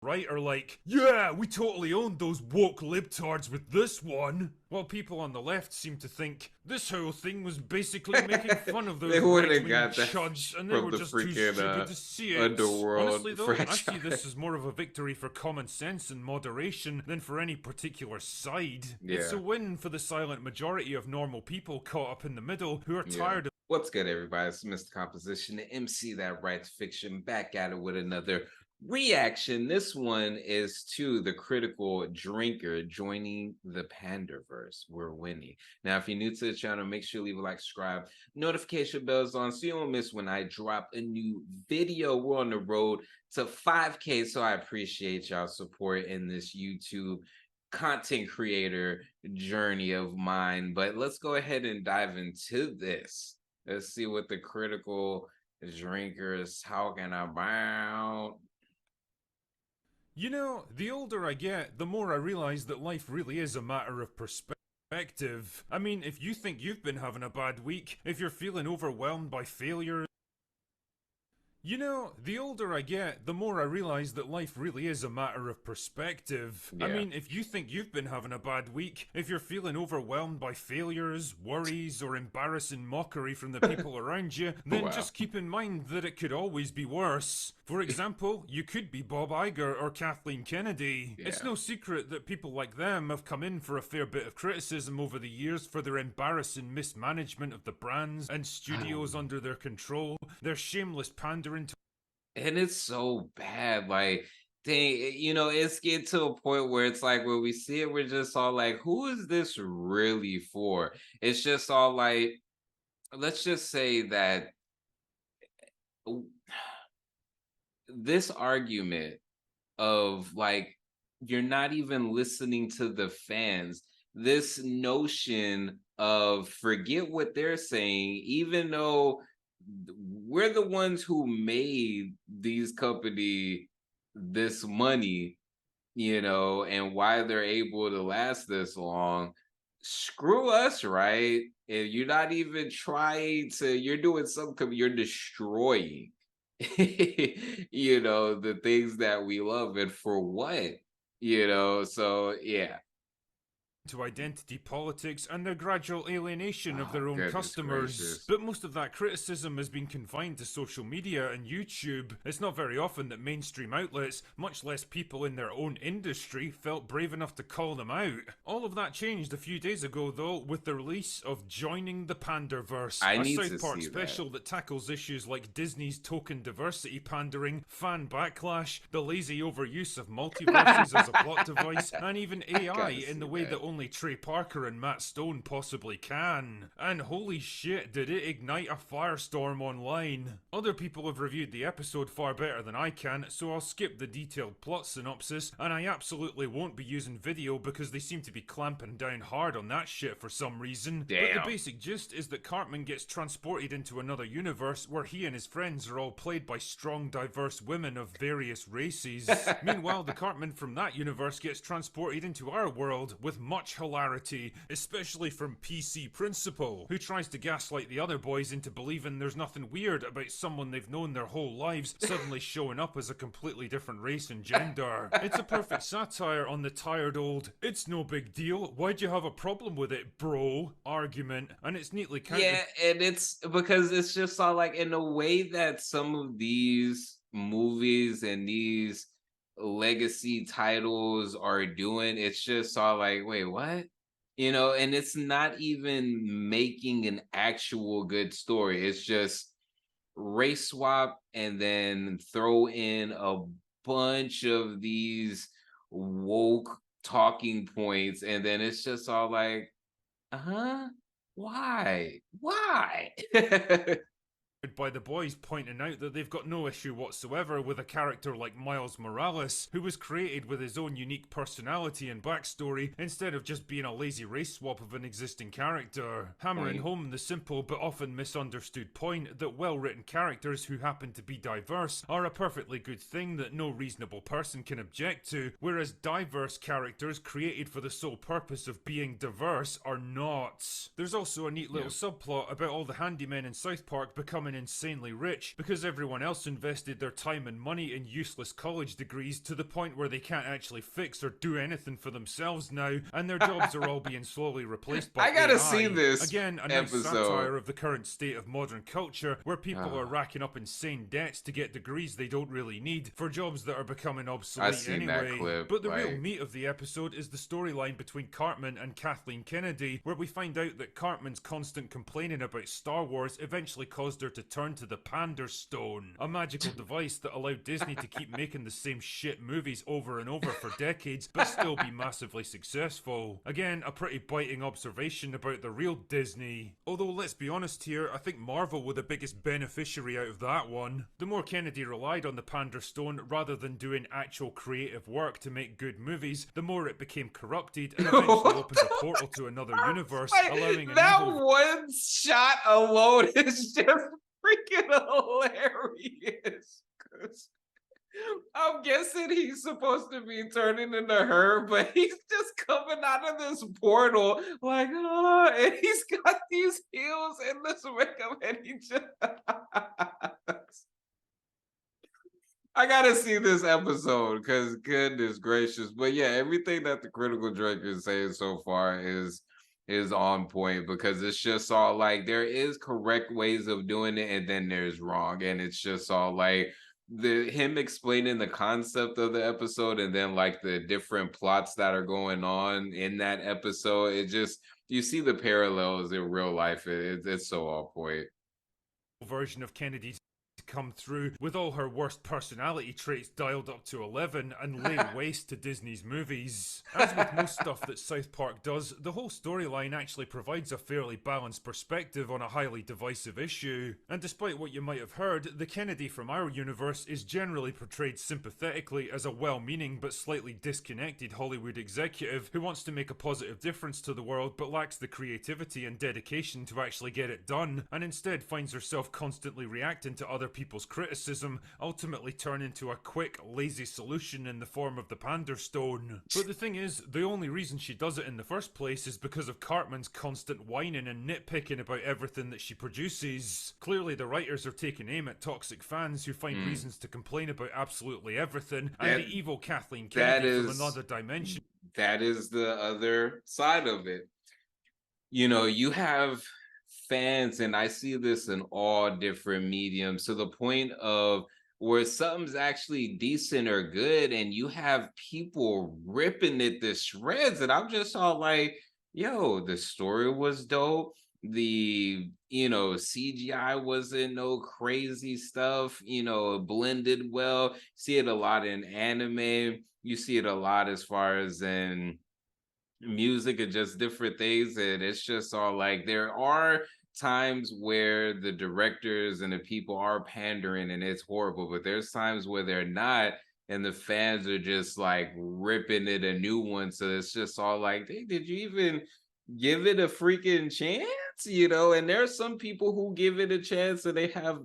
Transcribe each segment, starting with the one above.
right are like, yeah, we totally owned those woke libtards with this one. While people on the left seem to think this whole thing was basically making fun of They those would have right-wing got that chuds and they from were the just too freaking stupid to see it. Honestly underworld though, I see franchise. this as more of a victory for common sense and moderation than for any particular side. It's a Yeah, win for the silent majority of normal people caught up in the middle who are yeah. tired of What's good, everybody? It's Mr. Composition, the MC that writes fiction, back at it with another reaction. This one is to the critical drinker joining the Panderverse. We're winning. Now, if you're new to the channel, make sure you leave a like, subscribe, notification bells on so you don't miss when I drop a new video. We're on the road to 5K, so I appreciate y'all support in this YouTube content creator journey of mine. But let's go ahead and dive into this. Let's see what the critical drinker is talking about. You know, the older I get, the more I realize that life really is a matter of perspective. I mean, if you think you've been having a bad week, if you're feeling overwhelmed by failure, you know, the older I get, the more I realize that life really is a matter of perspective. I Yeah. mean, if you think you've been having a bad week, if you're feeling overwhelmed by failures, worries, or embarrassing mockery from the people around you, then Wow. just keep in mind that it could always be worse. For example, you could be Bob Iger or Kathleen Kennedy. Yeah. It's no secret that people like them have come in for a fair bit of criticism over the years for their embarrassing mismanagement of the brands and studios under their control, their shameless pandering to And it's so bad. Like, dang, it's getting to a point where it's like when we see it, we're just all like, who is this really for? It's just all like, let's just say that this argument of like you're not even listening to the fans, this notion of forget what they're saying, even though we're the ones who made these company this money, and why they're able to last this long. Screw us, right? If you're not even trying to, you're doing you're destroying the things that we love, and for what? So yeah. to identity politics and their gradual alienation of Oh, their own goodness customers. gracious. But most of that criticism has been confined to social media and YouTube. It's not very often that mainstream outlets, much less people in their own industry, felt brave enough to call them out. All of that changed a few days ago, though, with the release of Joining the Panderverse, I a need South to Park see that. special that tackles issues like Disney's token diversity pandering, fan backlash, the lazy overuse of multiverses as a plot device, and even AI Gotta in see the way that. that only Trey Parker and Matt Stone possibly can. And holy shit, did it ignite a firestorm online. Other people have reviewed the episode far better than I can, so I'll skip the detailed plot synopsis, and I absolutely won't be using video because they seem to be clamping down hard on that shit for some reason. But the Damn. basic gist is that Cartman gets transported into another universe where he and his friends are all played by strong, diverse women of various races. Meanwhile, the Cartman from that universe gets transported into our world with much hilarity, especially from PC Principal, who tries to gaslight the other boys into believing there's nothing weird about someone they've known their whole lives suddenly showing up as a completely different race and gender. It's a perfect satire on the tired old, it's no big deal, why'd you have a problem with it, bro, argument, and it's neatly countered. Yeah, and it's because it's just all like in a way that some of these movies and these legacy titles are doing, it's just all like, wait, what? And it's not even making an actual good story. It's just race swap and then throw in a bunch of these woke talking points, and then it's just all like, uh-huh. Why? By the boys pointing out that they've got no issue whatsoever with a character like Miles Morales, who was created with his own unique personality and backstory, instead of just being a lazy race swap of an existing character, hammering home the simple but often misunderstood point that well-written characters who happen to be diverse are a perfectly good thing that no reasonable person can object to, whereas diverse characters created for the sole purpose of being diverse are not. There's also a neat little subplot about all the handymen in South Park becoming Cartman insanely rich because everyone else invested their time and money in useless college degrees to the point where they can't actually fix or do anything for themselves now, and their jobs are all being slowly replaced by I gotta AI. see this Again, a nice episode. satire of the current state of modern culture, where people are racking up insane debts to get degrees they don't really need for jobs that are becoming I obsolete seen that anyway. clip. But the real meat of the episode is the storyline between Cartman and Kathleen Kennedy, where we find out that Cartman's constant complaining about Star Wars eventually caused her to turn to the Panderstone, a magical device that allowed Disney to keep making the same shit movies over and over for decades, but still be massively successful. Again, a pretty biting observation about the real Disney. Although, let's be honest here, I think Marvel were the biggest beneficiary out of that one. The more Kennedy relied on the Panderstone rather than doing actual creative work to make good movies, the more it became corrupted and eventually opened a portal to another universe, allowing that evil... one shot alone is just freaking hilarious. I'm guessing he's supposed to be turning into her, but he's just coming out of this portal like, oh, and he's got these heels and this makeup, and he just... I gotta see this episode because goodness gracious. But yeah, everything that the critical director is saying so far is on point, because it's just all like there is correct ways of doing it and then there's wrong, and it's just all like him explaining the concept of the episode and then like the different plots that are going on in that episode. It just, you see the parallels in real life. It's so on point. Version of Kennedy's come through with all her worst personality traits dialed up to 11 and lay waste to Disney's movies. As with most stuff that South Park does, the whole storyline actually provides a fairly balanced perspective on a highly divisive issue. And despite what you might have heard, the Kennedy from our universe is generally portrayed sympathetically as a well-meaning but slightly disconnected Hollywood executive who wants to make a positive difference to the world but lacks the creativity and dedication to actually get it done, and instead finds herself constantly reacting to other people's criticism, ultimately turn into a quick, lazy solution in the form of the Panderstone. But the thing is, the only reason she does it in the first place is because of Cartman's constant whining and nitpicking about everything that she produces. Clearly the writers are taking aim at toxic fans who find reasons to complain about absolutely everything, and the evil Kathleen Kennedy from another dimension. That is the other side of it. You know, you have fans, and I see this in all different mediums, to the point of where something's actually decent or good and you have people ripping it to shreds, and I'm just all like, yo, the story was dope, the CGI wasn't no crazy stuff, it blended well. See it a lot in anime, you see it a lot as far as in music and just different things, and it's just all like there are times where the directors and the people are pandering and it's horrible, but there's times where they're not and the fans are just like ripping it a new one. So it's just all like, hey, did you even give it a freaking chance? And there's some people who give it a chance and they have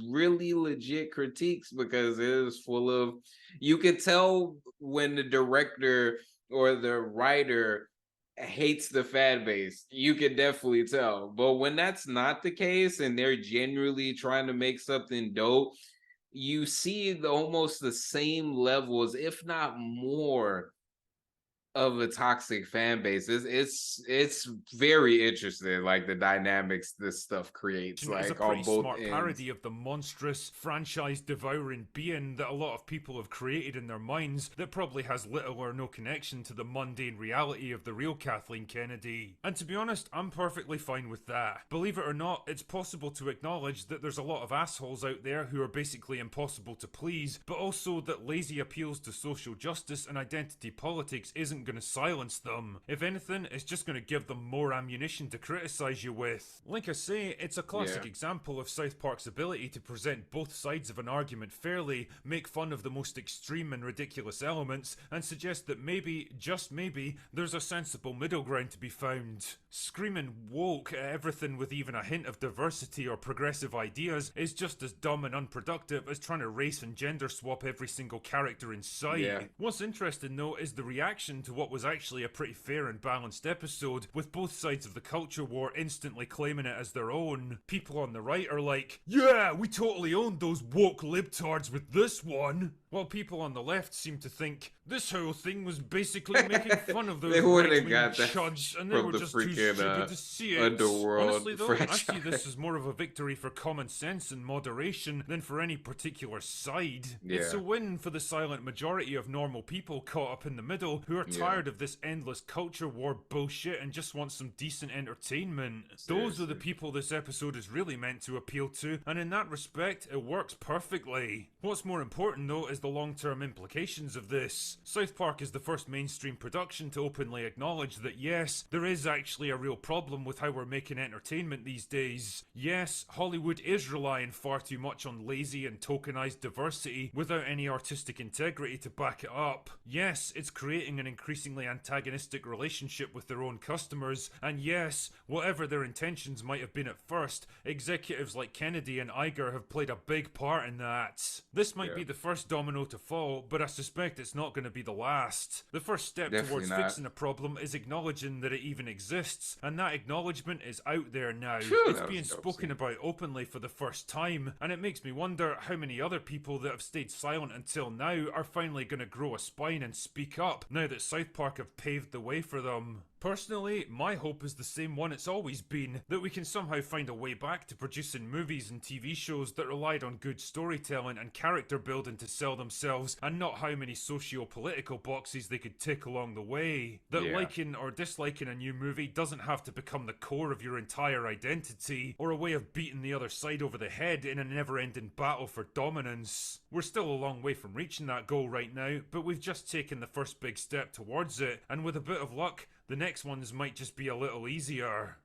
really legit critiques, because it is full of, you could tell when the director or the writer hates the fan base. You can definitely tell. But when that's not the case and they're genuinely trying to make something dope, you see almost the same levels, if not more, of a toxic fan base. It's very interesting, like the dynamics this stuff creates, like is a on pretty both smart ends. parody of the monstrous franchise devouring being that a lot of people have created in their minds that probably has little or no connection to the mundane reality of the real Kathleen Kennedy. And to be honest, I'm perfectly fine with that. Believe it or not, it's possible to acknowledge that there's a lot of assholes out there who are basically impossible to please, but also that lazy appeals to social justice and identity politics isn't going to silence them. If anything, it's just going to give them more ammunition to criticize you with. Like I say, it's a classic example of South Park's ability to present both sides of an argument fairly, make fun of the most extreme and ridiculous elements, and suggest that maybe, just maybe, there's a sensible middle ground to be found. Screaming woke at everything with even a hint of diversity or progressive ideas is just as dumb and unproductive as trying to race and gender swap every single character in sight. What's interesting though is the reaction to to what was actually a pretty fair and balanced episode, with both sides of the culture war instantly claiming it as their own. People on the right are like, yeah, we totally owned those woke libtards with this one. While people on the left seem to think this whole thing was basically making fun of those right-wing chuds, and they were just too stupid to see it. Underworld Honestly though, franchise. I see this as more of a victory for common sense and moderation than for any particular side. It's a win for the silent majority of normal people caught up in the middle who are tired of this endless culture war bullshit and just want some decent entertainment. Those are the people this episode is really meant to appeal to, and in that respect, it works perfectly. What's more important though is the long-term implications of this. South Park is the first mainstream production to openly acknowledge that yes, there is actually a real problem with how we're making entertainment these days. Yes, Hollywood is relying far too much on lazy and tokenized diversity without any artistic integrity to back it up. Yes, it's creating an increasingly antagonistic relationship with their own customers, and yes, whatever their intentions might have been at first, executives like Kennedy and Iger have played a big part in that. This might be the first domino to fall, but I suspect it's not going to be the last. The first step towards fixing a problem is acknowledging that it even exists, and that acknowledgement is out there now. It's being spoken about openly for the first time, and it makes me wonder how many other people that have stayed silent until now are finally going to grow a spine and speak up, now that South Park have paved the way for them. Personally, my hope is the same one it's always been, that we can somehow find a way back to producing movies and TV shows that relied on good storytelling and character building to sell themselves, and not how many socio-political boxes they could tick along the way. That liking or disliking a new movie doesn't have to become the core of your entire identity, or a way of beating the other side over the head in a never-ending battle for dominance. We're still a long way from reaching that goal right now, but we've just taken the first big step towards it, and with a bit of luck, the next ones might just be a little easier.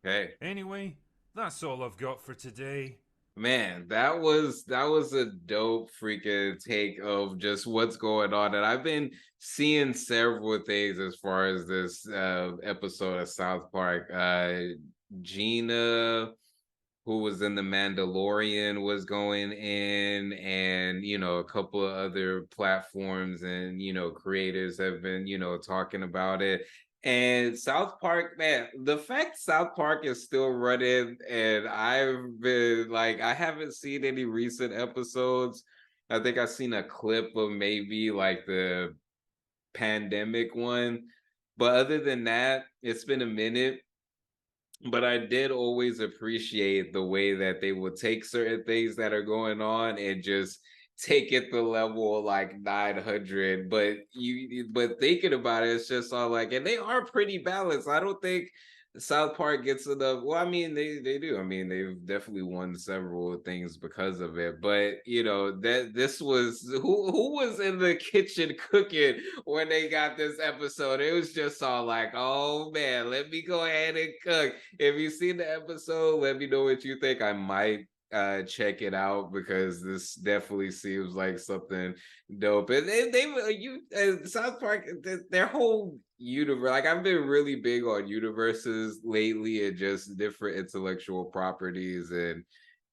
Okay. Anyway, that's all I've got for today. Man, that was a dope freaking take of just what's going on. And I've been seeing several things as far as this episode of South Park. Gina, who was in The Mandalorian, was going in, and a couple of other platforms and creators have been talking about it. And South Park, man, the fact South Park is still running, and I've been like, I haven't seen any recent episodes. I think I've seen a clip of maybe like the pandemic one. But other than that, it's been a minute. But I did always appreciate the way that they would take certain things that are going on and just take it to level like 900. But thinking about it, it's just all like, and they are pretty balanced. I don't think South Park gets enough. Well, I mean, they do. I mean, they've definitely won several things because of it. But that this was who was in the kitchen cooking when they got this episode. It was just all like, oh man, let me go ahead and cook. If you've seen the episode, let me know what you think. I might check it out because this definitely seems like something dope. And South Park, their whole universe, like I've been really big on universes lately and just different intellectual properties and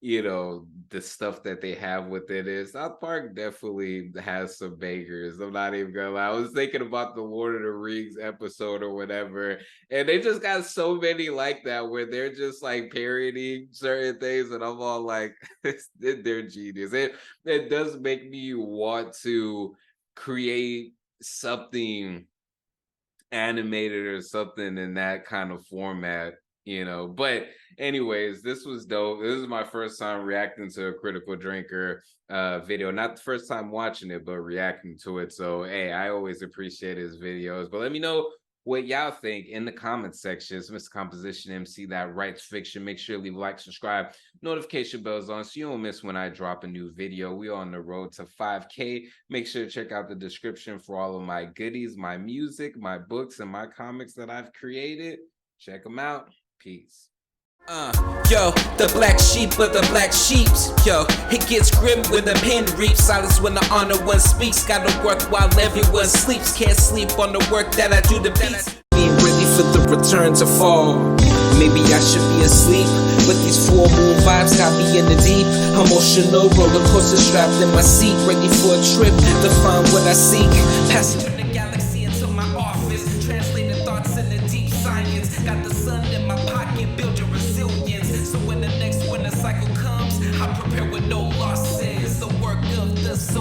the stuff that they have within it. South Park definitely has some bangers. I'm not even gonna lie. I was thinking about the Lord of the Rings episode or whatever, and they just got so many like that where they're just like parodying certain things, and I'm all like, they're genius. It does make me want to create something animated or something in that kind of format. But anyways, this was dope. This is my first time reacting to a Critical Drinker video. Not the first time watching it, but reacting to it. So, hey, I always appreciate his videos. But let me know what y'all think in the comment section. It's Mr. Composition MC that writes fiction. Make sure to leave a like, subscribe, notification bells on so you don't miss when I drop a new video. We're on the road to 5K. Make sure to check out the description for all of my goodies, my music, my books, and my comics that I've created. Check them out. Peace. Yo, the black sheep of the black sheeps. Yo, it gets grim when the pen reaps. Silence when the honor one speaks. Gotta work while everyone sleeps. Can't sleep on the work that I do to beats. Being ready for the return to fall. Maybe I should be asleep, but these full moon vibes got me in the deep. Emotional roller coaster strapped in my seat, ready for a trip to find what I seek. Passing